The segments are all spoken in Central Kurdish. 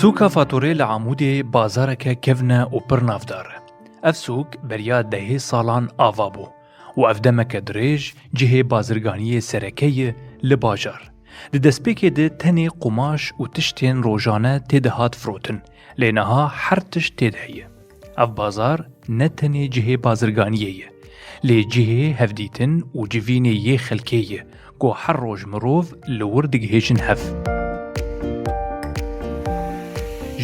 سوکا فاتوره لعمودی بازارک کفنه و پرنافدار. اف سوک بریا دهه سالان آوا بو و اف دمک دریج جهه بازرگانی سرکه لباجار. ده دسپیک ده تنی قماش و تشتین روزانه تدهات فروتن لینها هر تشت تدهیه. اف بازار نه تنی جهه بازرگانیه لی جهه هفدیتن و جوینه یه خلکیه گو هر روز مروف لوردگ هیچن هف.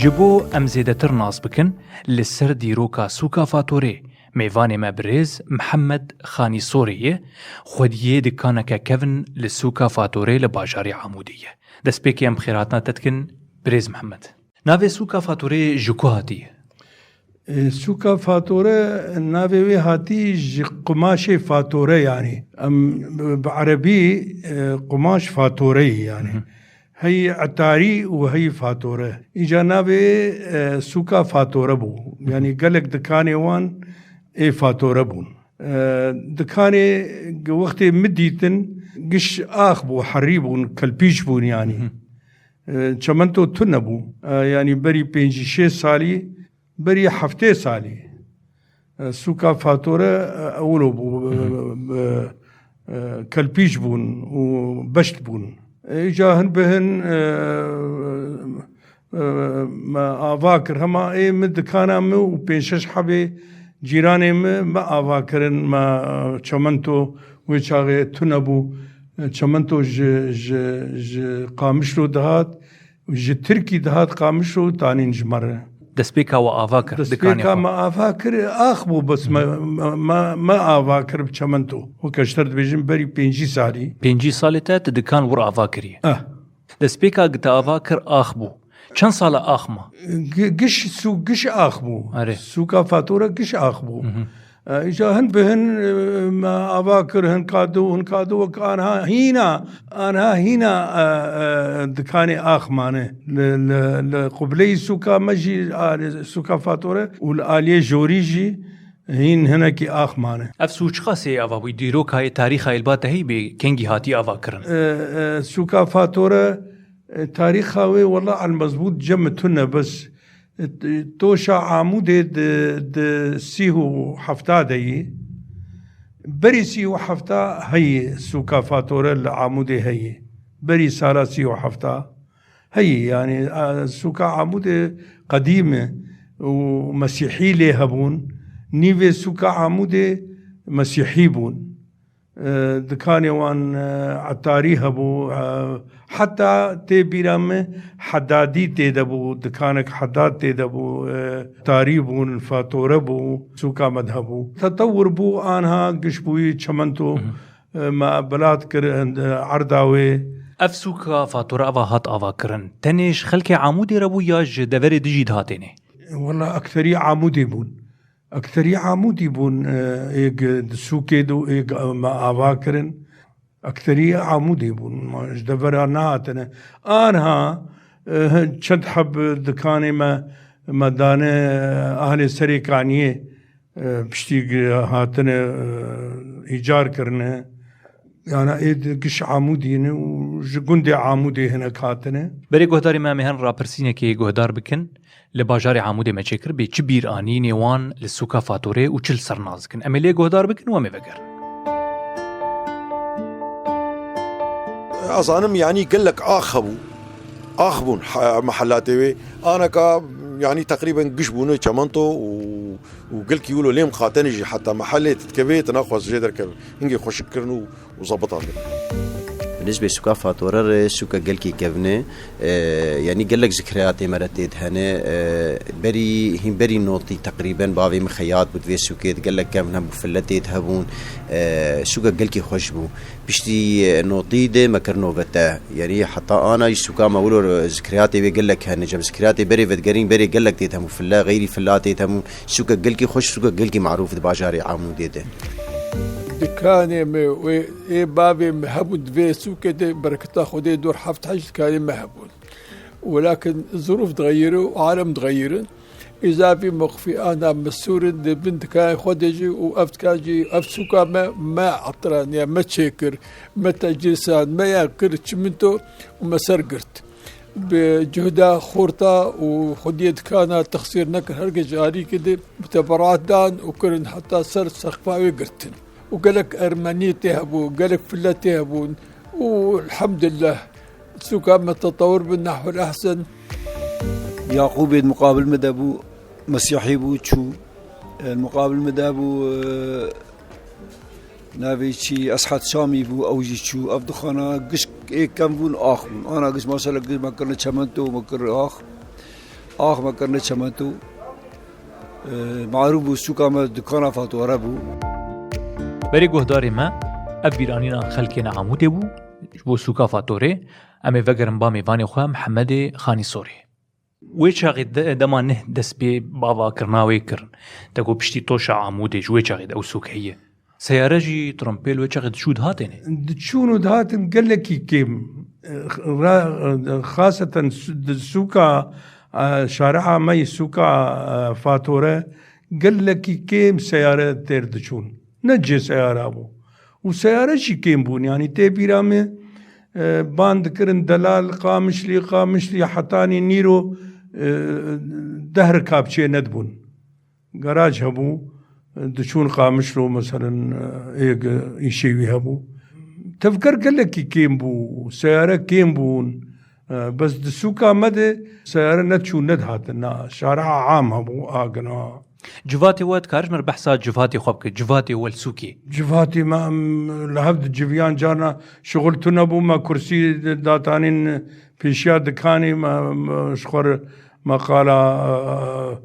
جبو ام زیدتر ناس بکن لسر دیروکا سوکا فاتوره میوان مبرز محمد خانی سوریه خودیه دکانکا کفن لسوکا فاتوره لباجاری عمودیه. دست پیکی ام خیراتنا تتکن برز محمد. ناوی سوکا فاتوره جکو هاتیه؟ سوکا فاتوره ناوی هاتی قماش فاتوره يعني بعربي قماش فاتوره يعني هي عتاري وهي فاتوره اجا ناوي سوكا فاتوره بو يعني قالك دكاني وان اي فاتوره بون دكاني وقت مديتن قش اخبو حريبون كالبيش بون يعني چمنتو تنبو يعني بري 5-6 سالي بري 7 سالي سوكا فاتوره اولو بو كالبيش بون وبشت بون جاهن بهن ما آواكر هما اي مد كانا و بينشش حبي جيراني ما آواكرن ما چمنتو ويچاغي تنبو چمنتو ج قامشلو دهات ج تركي دهات قامشلو تانين جمره دسبيكا وآفاكر دسبيكا ما آفاكر آخبو بس ما آفاكر بچمنتو وكشترد بيجن بري 5 سالي 5 سالي تات دكان ور آفاكري دسبيكا قت آفاكر آخبو چند سال آخما قش آخبو سوكا فاتورة قش آخبو إجا هن بهن ما أفاكر هن كادو وكانها هنا دكاني آخمانه لقبلي سوكا مجي سوكا فاتورة والآلية جوريجي هين هنا كي آخمانه أفسوش خاصي أفاوي ديروك هاي تاريخ الباته هي بكنجي هاتي أفاكرن سوكا فاتورة تاريخ هاوي والله على المضبوط جمتنا بس توشا عمودي د سيهو حفتا دي بري سيهو حفتا هي سوكا فاتورة العمودي هي بري سالا سيهو حفتا هي يعني سوكا عمودي قديمة ومسيحي ليهبون نيفي سوكا عمودي مسيحي بون دكاني وان عطاري هبو حتى تبيرام حدادي تدبو دكانك حداد تدبو تاريبون فاتوربو سوكا مذهبو تطور بو آنها قشبوي چمنتو ما بلاد كر عرداوي اف سوكا فاتورة افا هات افا كرن تنش خلق عمودي ربو ياج دوري دجيد هاتيني والله اكثري عمودي بون أكثري عمودي بون إيج سوكيدو إيج ما أفاكرن أكثري عمودي بون ما جدفراناتنا أنها شد حب دكاني ما دانه أهل سريكانية بشتي هاتنا إيجار كرنا يعني إيد قش عمودي وجندي عمودي هنا كاتنا بري جهداري ما مهن رابرسينه كي جهدار بكن لباجار عمودي ما چكر بي چبير آني نيوان لسوكا فاتوري و چل سرنازكن اميلي جهدار بكن وامي بقر أظنم يعني قلك آخبون محلاتي أنا كا يعني تقريبا قشبونه چمنتو وقلك يقولوا ليه مخاطنجي حتى محلي تتكبيت ناخذ جدر كب انجي خوش كرنو وظبطها بالنسبة لسوكا فاتورة سوكا قلكي كفنة يعني قلك ذكرياتي مرتين هنا بري نوتي تقريبا بافي مخيات بدفي سوكيت قلك كفنة بفلتي تهبون سوكا قلكي خوشبو بشتي نوتي دي مكرنوفتا يعني حتى أنا سوكا ما أقوله ذكرياتي بقلك هنا جم ذكرياتي بري فتقرين بري قلك تيتهمو فلا غيري فلاتي تهمون سوكا قلكي خوش سوكا قلكي معروف دباجاري عمودي ده دكاني بابي مهبود في سوكة بركة خدي دور حفت حاجة كان مهبود ولكن الظروف تغيروا وعالم تغيروا إذا في مخفي أنا مسور بنت كان خديجي وأفت كاجي أفت سوكا ما عطران يعني ما تشكر ما تجلسان ما ياكر منتو وما سرقرت بجهدها خورتا وخديت كان تخسير نكر هرقة جاري كده بتبرعات دان وكرن حتى سر سقفاوي قرتن وقالك أرمانية تهبون قالك فلا تهبون والحمد لله سوق عم التطور بالنحو الأحسن. يعقوب مقابل مدابو مسيحي بو تشو المقابل مدابو نافي شي أسحات شامي بو أوجي تشو أبدو خانا قش كم بون آخ بون أنا قش ما شاء الله قش ما كرنا شمنتو ما كر آخ ما كرنا شمنتو معروف بو سوق عم دكانا فاتو ربو بری گهداری ما افیرانینا خلکینا عموده بو بو سوکا فاتوره امی وگرم با میوانی خواه محمد خانی سوری وی چاقی دما نه دست بی باوا کرناوی کرن تاکو پشتی توشا عموده جوی چاقی او سوک هیه سیاره جی ترمپیل وی چاقی دشود هاتینه دشونو دهاتن قال لك كيم خاصة سوكا شارعها مي سوكا فاتورة قال لك كيم سيارة تير دشون نجي سيارة ابو وسيارة شي كيم بون يعني تيبيرا مي باند كرن دلال قامش لي حتاني نيرو دهر كابشي ندبون جراج هبو دشون قامش له مثلا يشيوي هبو تفكر قال لك كيم بو سيارة كيم بون بس دسوكا مدى سيارة نتشون ندهاتنا شارع عام هبو آقنا جواتي واد كارجمر بحثات جواتي خوبك جواتي والسوكي جواتي ما لهبد جويان جانا شغلتنا بو ما كرسي داتانين بيشيا دكاني ما شخور ما قالا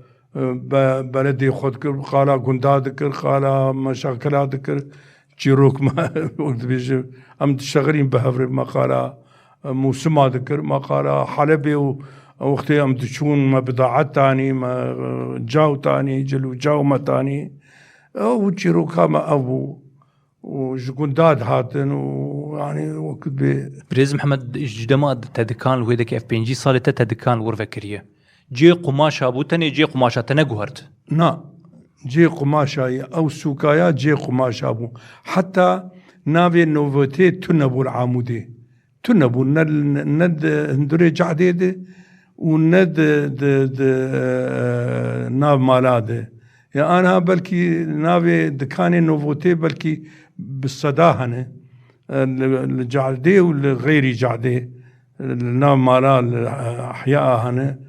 بلدي خود كر قالا قندا دكر قالا مشاكلات دكر جيروك ما وقت بيجي ام تشتغلين بهفر ما قالا موسما دكر ما قالا حلبي وقتي ام تشون ما بضاعات تاني ما جاو تاني جلو جاو ما تاني او جيروكا ما ابو وجنداد هاتن ويعني وقت بريز محمد جدماد تدكان وهيدك اف بي ان جي صالته تدكان ورفكريه جي قماشا بوتني جي قماشا تنغهرت نا جي قماشا او سوكايا جي قماشا بو حتى نافي نوفوتي تنبو العامودي تنبو ند هندري جعديد وند ناف مالاد يا انا بلكي نافي دكاني نوفوتي بلكي بالصداهنه الجعدي والغيري جعدي ناف مالال احياء هنا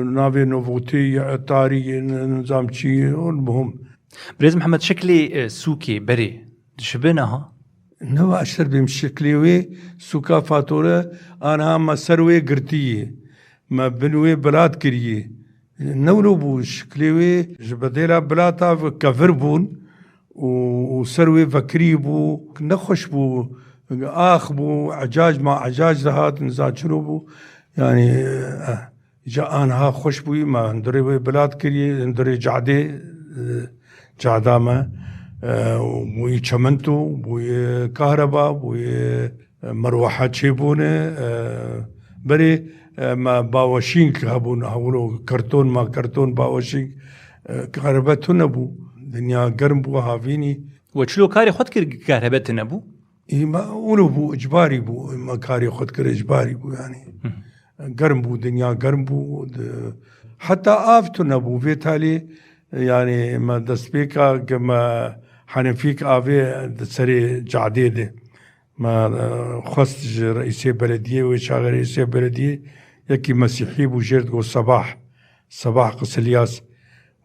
نافي نوفوتي عطاري نظام شي المهم بريز محمد شكلي سوكي بري شبناها نوا اشتر بمشكلي وي سوكا فاتوره انا ما سروي قرتيه ما بنوي بلاد كريه نولو بو شكلي جبديلا بلاتا كفر بون وسروي فكري بو نخش بو اخ بو عجاج مع عجاج ذهات نزاد شروبو يعني جا انها خوش بوي ما ندري بلاد كريه ندري جعدي جعدامه بوي چمنتو بوي كهرباء بوي مروحه تشيبونه بري ما باوشينك هبون هولو كرتون ما كرتون باوشينك كهرباء نبو دنيا قرم بو هافيني وشلو كاري خد كهرباء نبو ما اولو بو اجباري بو ما كاري خد كر اجباري بو يعني قرم بو دنيا قرم بو حتى آفتو نبو فيتالي يعني ما دسبيكا كما حنفيك آفي سري جعديدة ما خص رئيسي بلدية وشاغ رئيسي بلدية يكي مسيحي بو جيرد قو صباح قسلياس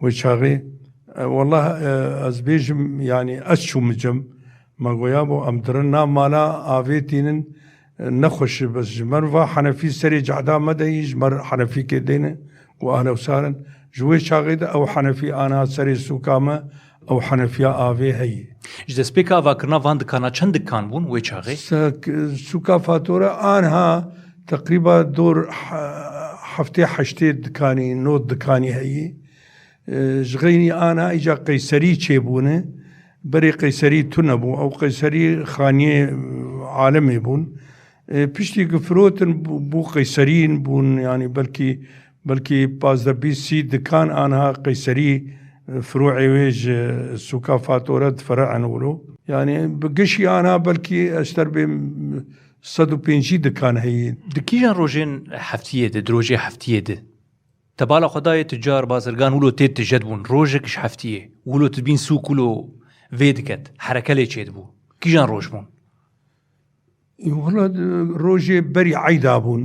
وشاغي والله أزبيجم يعني أشو مجم ما قويابو أمدرنا مالا آفيتين نخش بس جمر حنفي سري جعدا مدى جمر حنفي كدين وأهلا وسهلا جوي شاغد أو حنفي أنا سري سوكامة أو حنفي آفي هي جدس بيكا فاكرنا فاند كانا چند كان بون وي شاغي سوكا فاتورة أنها تقريبا دور حفتي حشتي دكاني نوت دكاني هي جغيني أنا إجا قيسري تشيبونه بري قيسري تنبو أو قيسري خانية عالمي بون بيشتي قفروتن بو قيسرين بون يعني بلكي باز بي سي دكان أنها قيسري فروعي ويج سوكا فاتورة فرع نقولو يعني بقشي أنا بلكي أشتر 105 دکان هەیە دکیژان ڕۆژێن هەفتیە دە درۆژێ هەفتیە دە تەباڵە خدایە تجار بازرگان ولۆ تێت تژەت بوون ڕۆژێکش هەفتیە ولۆ تبین سووک ولۆ vê diket hereke lê çêdibû kîjan roj bûn وڵات ڕۆژێ بەری عیدا بوون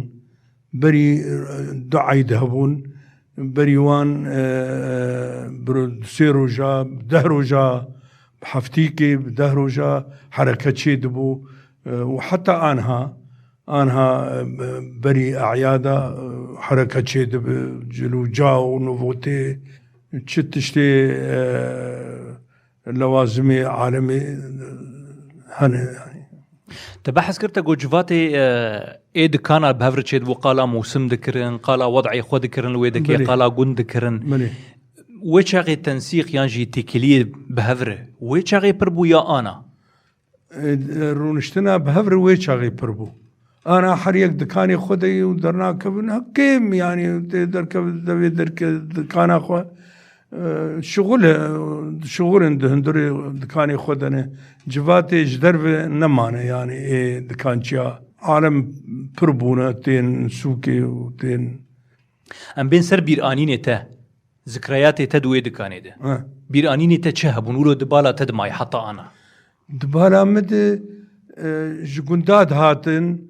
بەری دو عید هەبوون بەریوان سێ ڕۆژە 10 ڕۆژە هەفتیکێ 10 ڕۆژە حرەکە چێ دەبوو و حتا ئانها بەری ئەعیادا حرەکە چێ دەبێ جلو جا و نوڤۆتێ چ تشتێ لەوازمێ عالەمێ هەنێ te behs kir te gocvatê ê dikana bi hev çêdibû qala mûsim dikirin qala wedعê xwe dikirin li wê dikê qala gund dikirin wê çaxê tensîq yan jî têkiliyê bi hev re wê çaxê pir bû ya ana ڕوونشتنا bi hev re wê çaxê pir bû ana heriyek dikanê xwe deyê û dernakevin hekêm yanî tê derkevin devê derke dikana xwe şuğulên di hundirê dikanê xwe dene civatê ji derve nemane yani ê dikançiya alem pir bûne tên sûkê û tên em bên ser bîranînê te zikrayatê te di wê dikanê de bîranînê te çi hebûn wilo di bala te dimayê heta ana di bala me de ji gunda dihatin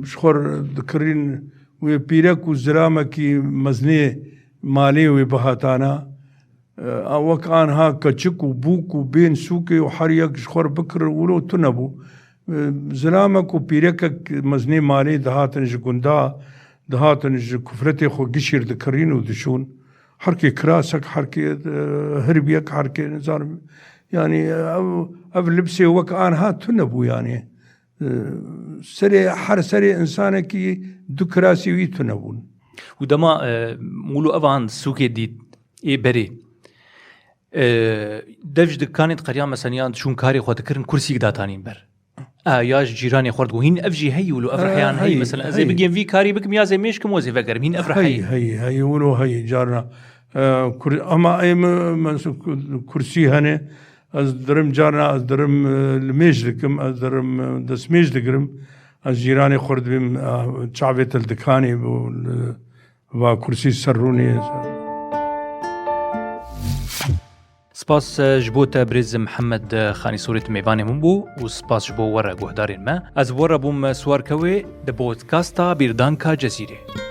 ji xwe dikirin wê pîrek û ziramekî meznê malê wê bihatana wek anha keçik û bûk û bên sûkê û heriyek ji xwe bikir wilo tu nebû ziramek û pîrekek meznê malê dihatin ji gunda dihatin ji kufretê xwe gişîr dikirîn û dişûn herkê kirasek herkê hirbiyek herkê nizanim yani ev libsê wek anha tu nebû yani serê her serê insanekî du kirasî wî tu nebûn û dema wilo evan sûkê dît ê berê dev ji dikanê qeriya meseniyan çûn karê xwe dikirin kursîk datanîn ber ya ji cîranê xwe digû hîn ev jî heyî wilo ev reheyan heyî mesela ez ê bigêm vî karî bikim ya zê mêşkim wê zê vegerim hîn ev reheyî heyî wilo heyî carna ama em kursî hene ez dirim carna ez dirim li mêj dikim ez dirim destmêj dikirim ez cîranê xwe dibim çavê til dikanê va kursî ser rûnê سپاس ji bo te birêz Mihemed Xanî Sorê tu mêvanê min bû û spas ji bo were guhdarên me ez were bûm swarkewê di podkasta Bîrdanka Cezîrê